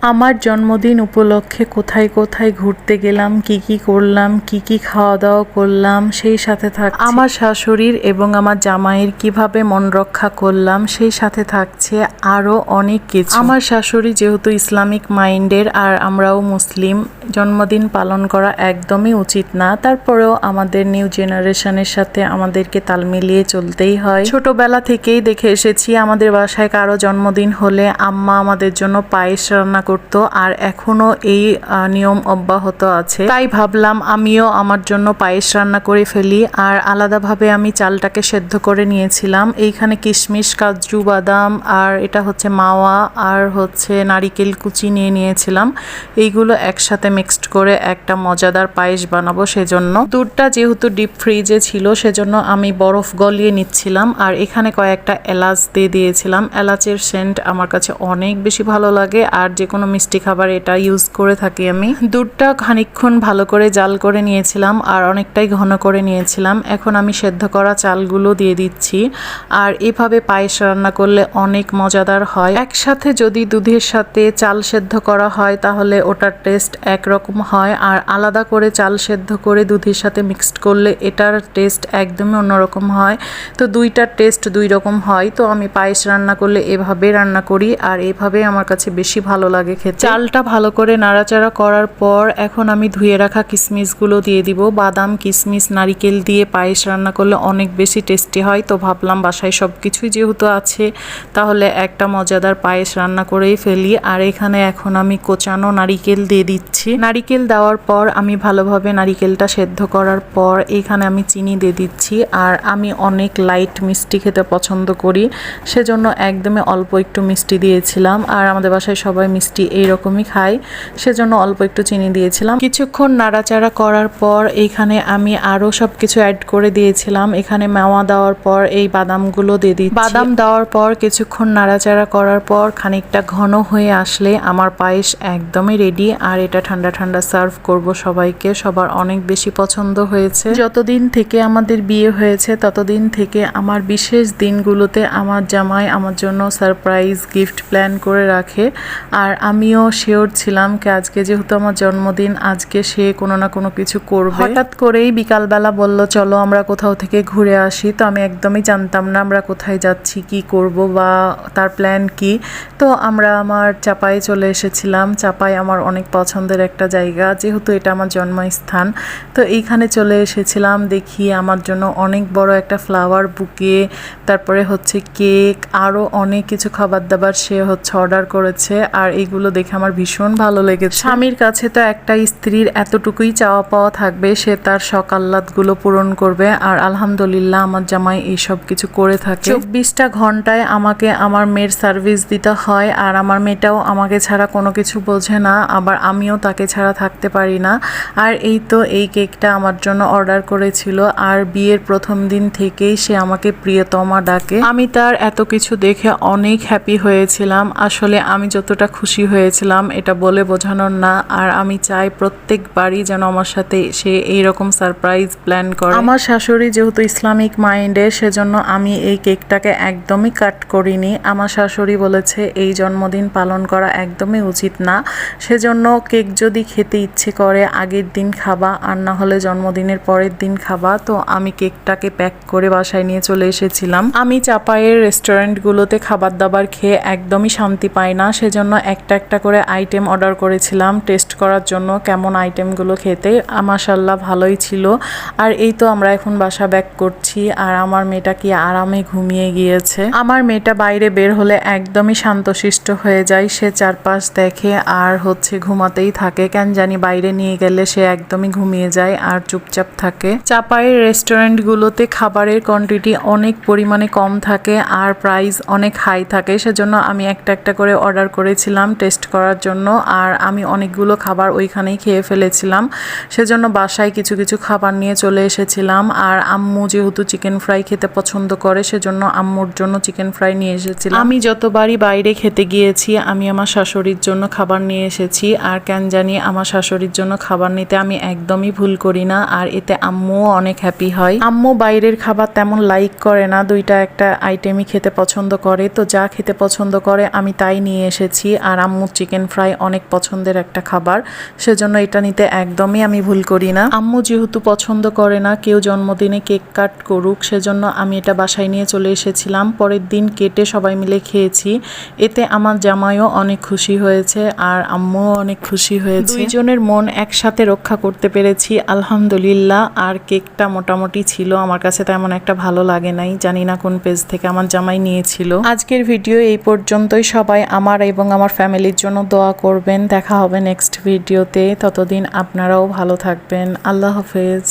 আমার জন্মদিন উপলক্ষে কোথায় কোথায় ঘুরতে গেলাম, কি কি করলাম, কি কি খাওয়া দাওয়া করলাম, সেই সাথে থাকছে আমার শাশুড়ির এবং আমার জামাইয়ের কিভাবে মন রক্ষা করলাম, সেই সাথে থাকছে আরও অনেক কিছু। আমার শাশুড়ি যেহেতু ইসলামিক মাইন্ডের আর আমরাও মুসলিম, জন্মদিন পালন করা একদমই উচিত না, তারপরেও আমাদের নিউ জেনারেশনের সাথে আমাদেরকে তাল মিলিয়ে চলতেই হয়। ছোটবেলা থেকেই দেখে এসেছি আমাদের বাসায় কারো জন্মদিন হলে আম্মা আমাদের জন্য পায়েস রান্না করতো, আর এখনো এই নিয়ম অব্যাহত আছে। তাই ভাবলাম আমিও আমার জন্য পায়েস রান্না করে ফেলি। আর আলাদাভাবে আমি চালটাকে সেদ্ধ করে নিয়েছিলাম। এইখানে কিশমিশ, কাজু বাদাম, আর এটা হচ্ছে মাওয়া, আর হচ্ছে নারিকেল কুচি নিয়েছিলাম। এইগুলো একসাথে মিক্সড করে একটা মজাদার পায়েস বানাবো। সেজন্য দুধটা যেহেতু ডিপ ফ্রিজে ছিল সেজন্য আমি বরফ গলিয়ে নিচ্ছিলাম। আর এখানে কয়েকটা এলাচ দিয়ে দিয়েছিলাম। এলাচের সেন্ট আমার কাছে অনেক বেশি ভালো লাগে, আর যে কোনো মিষ্টি খাবার এটা ইউজ করে থাকি আমি। দুধটা খানিকক্ষণ ভালো করে জাল করে নিয়েছিলাম আর অনেকটাই ঘন করে নিয়েছিলাম। এখন আমি সেদ্ধ করা চালগুলো দিয়ে দিচ্ছি। আর এভাবে পায়েস রান্না করলে অনেক মজাদার হয়। একসাথে যদি দুধের সাথে চাল সেদ্ধ করা হয় তাহলে ওটার টেস্ট একরকম হয়, আর আলাদা করে চাল সেদ্ধ করে দুধের সাথে মিক্সড করলে এটার টেস্ট একদমই অন্যরকম হয়। তো দুইটার টেস্ট দুই রকম হয়। তো আমি পায়েস রান্না করলে এভাবে রান্না করি, আর এভাবে আমার কাছে বেশি ভালো লাগে খেতে। চালটা ভালো করে নাড়াচাড়া করার পর এখন আমি ধুয়ে রাখা কিশমিশগুলো দিয়ে দিব। বাদাম, কিশমিশ, নারিকেল দিয়ে পায়েস রান্না করলে অনেক বেশি টেস্টি হয়। তো ভাবলাম বাসায় সব কিছুই যেহেতু আছে তাহলে একটা মজাদার পায়েস রান্না করেই ফেলি। আর এখানে এখন আমি কোচানো নারিকেল দিয়ে দিচ্ছি। নারিকেল দেওয়ার পর আমি ভালোভাবে নারিকেলটা সেদ্ধ করার পর এখানে আমি চিনি দিয়ে দিচ্ছি। আর আমি অনেক লাইট মিষ্টি খেতে পছন্দ করি, সেজন্য একদমই অল্প একটু মিষ্টি দিয়েছিলাম। আর আমাদের বাসায় সবাই মিষ্টি এইরকমই খায়, সেজন্য অল্প একটু চিনি দিয়েছিলাম। কিছুক্ষণ নাড়াচাড়া করার পর এইখানে আমি আরও সব কিছু অ্যাড করে দিয়েছিলাম। এখানে মাওয়া দেওয়ার পর এই বাদামগুলো দিয়ে দিচ্ছি। বাদাম দেওয়ার পর কিছুক্ষণ নাড়াচাড়া করার পর খানিকটা ঘন হয়ে আসলে আমার পায়েস একদমই রেডি। আর এটা ঠান্ডা ঠান্ডা সার্ভ করব সবাইকে। সবার অনেক বেশি পছন্দ হয়েছে। যতদিন থেকে আমাদের বিয়ে হয়েছে ততদিন থেকে আমার বিশেষ দিনগুলোতে আমার জামাই আমার জন্য সারপ্রাইজ গিফট প্ল্যান করে রাখে। আর আমিও শিওর ছিলাম কি আজকে যেহেতু আমার জন্মদিন, আজকে সে কোনো না কোনো কিছু করবে। হঠাৎ করেই বিকালবেলা বলল চলো আমরা কোথাও থেকে ঘুরে আসি। তো আমি একদমই জানতাম না আমরা কোথায় যাচ্ছি, কি করব বা তার প্ল্যান কি। তো আমরা আমার চাপায়ে চলে এসেছিলাম। চাপাই আমার অনেক পছন্দের একটা জায়গা, যেহেতু এটা আমার জন্মস্থান। তো এইখানে চলে এসেছিলাম। দেখি আমার জন্য অনেক বড় একটা ফ্লাওয়ার বুকে, তারপরে হচ্ছে কেক, আরও অনেক কিছু খাবার দাবার সে হচ্ছে অর্ডার করেছে। আর এইগুলো দেখে আমার ভীষণ ভালো লেগেছে। স্বামীর কাছে তো একটা স্ত্রীর এতটুকুই চাওয়া পাওয়া থাকবে, সে তার শখ আহ্লাদগুলো পূরণ করবে। আর আলহামদুলিল্লাহ আমার জামাই এইসব কিছু করে থাকে। 24টা ঘন্টায় আমাকে আমার মেয়ের সার্ভিস দিতে হয়, আর আমার মেয়েটাও আমাকে ছাড়া কোনো কিছু বোঝে না, আবার আমিও তাকে ছাড়া থাকতে পারি না। আর এই তো এই কেকটা আমার জন্য অর্ডার করেছিল। আর বিয়ের প্রথম দিন থেকেই সে আমাকে প্রিয়তমা ডাকে। আমি তার এত কিছু দেখে অনেক হ্যাপি হয়েছিলাম। আসলে আমি যতটা খুশি হয়েছিলাম এটা বলে বোঝানোর না। আর আমি চাই প্রত্যেকবারই যেন আমার সাথে সে এইরকম সারপ্রাইজ প্ল্যান করে। আমার শাশুড়ি যেহেতু ইসলামিক মাইন্ডে, সেজন্য আমি এই কেকটাকে একদমই কাট করিনি। আমার শাশুড়ি বলেছে এই জন্মদিন পালন করা একদমই উচিত না, সেজন্য কেক যদি খেতে ইচ্ছে করে আগের দিন খাবা, আর না হলে জন্মদিনের পরের দিন খাবা। তো আমি কেকটাকে প্যাক করে বাসায় নিয়ে চলে এসেছিলাম। আমি চাপায়ের রেস্টুরেন্টগুলোতে খাবার দাবার খেয়ে একদমই শান্তি পাই না, সেজন্য একটা একটা করে আইটেম অর্ডার করেছিলাম টেস্ট করার জন্য কেমন আইটেমগুলো খেতে। মাশাআল্লাহ ভালোই ছিল। আর এই তো আমরা এখন বাসা ব্যাক করছি। আর আমার মেয়েটা কি আরামে ঘুমিয়ে গিয়েছে। আমার মেয়েটা বাইরে বের হলে একদমই শান্তশিষ্ট হয়ে যায়, সে চারপাশ দেখে আর হচ্ছে ঘুমাতেই থাকে। কেন জানি বাইরে নিয়ে গেলে সে একদমই ঘুমিয়ে যায় আর চুপচাপ থাকে। চাপায়ের রেস্টুরেন্টগুলোতে খাবারের কোয়ান্টিটি অনেক পরিমাণে কম থাকে আর প্রাইস অনেক হাই থাকে, সেজন্য আমি একটা একটা করে অর্ডার করেছিলাম টেস্ট করার জন্য। আর আমি অনেকগুলো খাবার ওইখানেই খেয়ে ফেলেছিলাম, সেজন্য বাসায় কিছু কিছু খাবার নিয়ে চলে এসেছিলাম। আর আম্মু যেহেতু চিকেন ফ্রাই খেতে পছন্দ করে, সেজন্য আম্মুর জন্য চিকেন ফ্রাই নিয়ে এসেছিলাম। আমি যতবারই বাইরে খেতে গিয়েছি আমি আমার শাশুড়ির জন্য খাবার নিয়ে এসেছি। আর কেন জানি জানি আমার শাশুড়ির জন্য খাবার নিতে আমি একদমই ভুল করি না, আর এতে আম্মুও অনেক হ্যাপি হয়। আম্মু বাইরের খাবার তেমন লাইক করে না, দুইটা একটা আইটেমই খেতে পছন্দ করে, তো যা খেতে পছন্দ করে আমি তাই নিয়ে এসেছি। আর আম্মু চিকেন ফ্রাই অনেক পছন্দের একটা খাবার, সেজন্য এটা নিতে একদমই আমি ভুল করি না। আম্মু যেহেতু পছন্দ করে না কেউ জন্মদিনে কেক কাট করুক, সেজন্য আমি এটা বাসায় নিয়ে চলে এসেছিলাম। পরের দিন কেটে সবাই মিলে খেয়েছি। এতে আমার জামাইও অনেক খুশি হয়েছে আর আম্মুও অনেক খুশি হয়েছে। দুইজনের মন একসাথে রক্ষা করতে পেরেছি আলহামদুলিল্লাহ। আর কেকটা মোটামুটি ছিল, আমার কাছে তেমন একটা ভালো লাগে নাই, জানি না কোন পেজ থেকে আমার জামাই নিয়েছিল। আজকের ভিডিও এই পর্যন্তই। সবাই আমার এবং আমার ফ্যামিলির জন্য দোয়া করবেন। দেখা হবে নেক্সট ভিডিওতে, ততদিন আপনারাও ভালো থাকবেন। আল্লাহ হাফেজ।